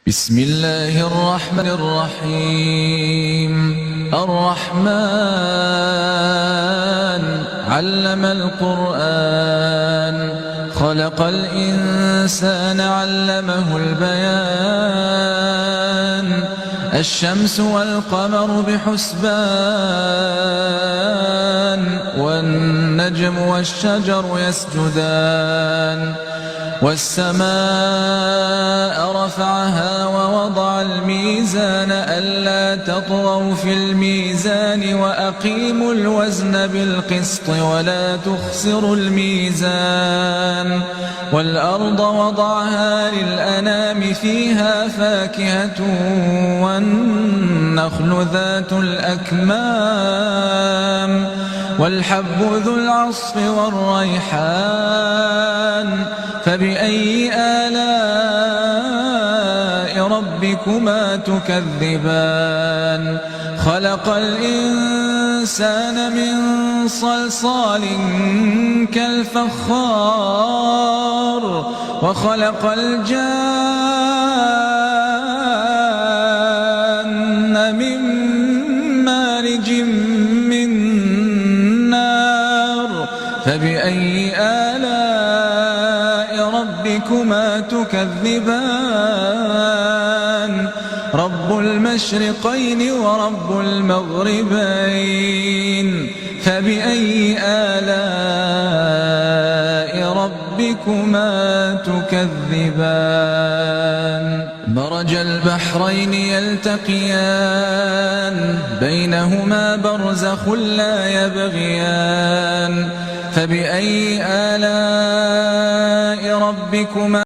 بسم الله الرحمن الرحيم. الرحمن علم القرآن، خلق الإنسان علمه البيان. الشمس والقمر بحسبان، والنجم والشجر يسجدان. والسماء رفعها ووضع الميزان ألا تطغوا في الميزان وأقيموا الوزن بالقسط ولا تخسروا الميزان. والأرض وضعها للأنام فيها فاكهة والنخل ذات الأكمام والحب ذو العصف والريحان. فبأي آلاء ربكما تكذبان؟ خلق الإنسان من صلصال كالفخار، وخلق الجان من مارج من نار. فبأي آلاء ربكما تكذبان؟ رب المشرقين ورب المغربين. فبأي آلاء ربكما تكذبان؟ مرج البحرين يلتقيان، بينهما برزخ لا يبغيان. فبأي آلاء ربكما